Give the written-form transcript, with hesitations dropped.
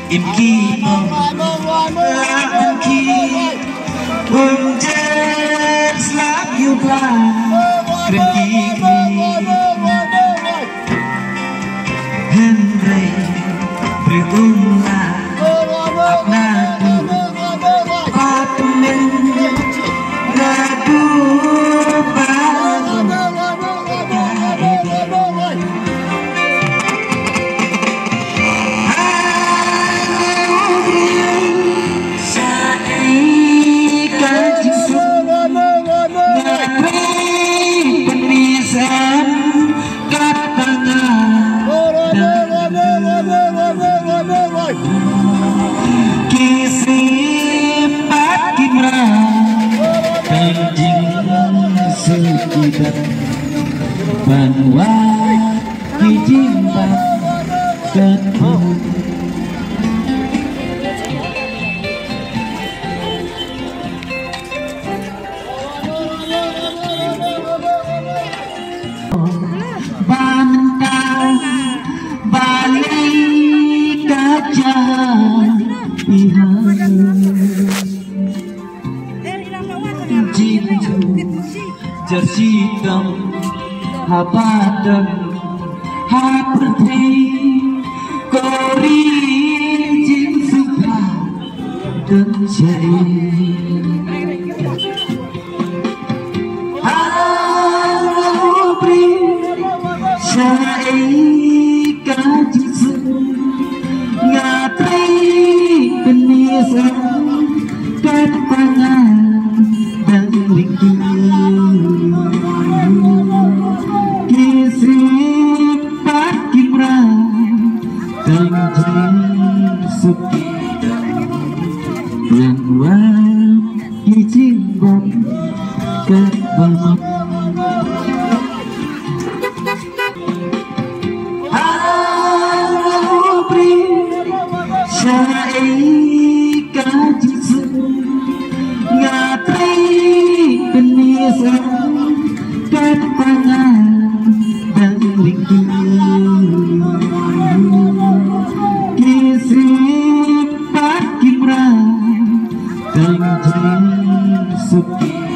im khi làm khi hùng chết slap yêu pha kren ki Henry berguna apna apartemen ngadu Banwa dijimbat ketemu bantang balik gajah jersey hitam habadan haperti korin jin suka dan jahit abri syai kajisu ngatri penisan kepangan dan ringkih Banwa dijimbat ketemu abri syai kajisu ngatri penisan kepangan dan ringkih Suki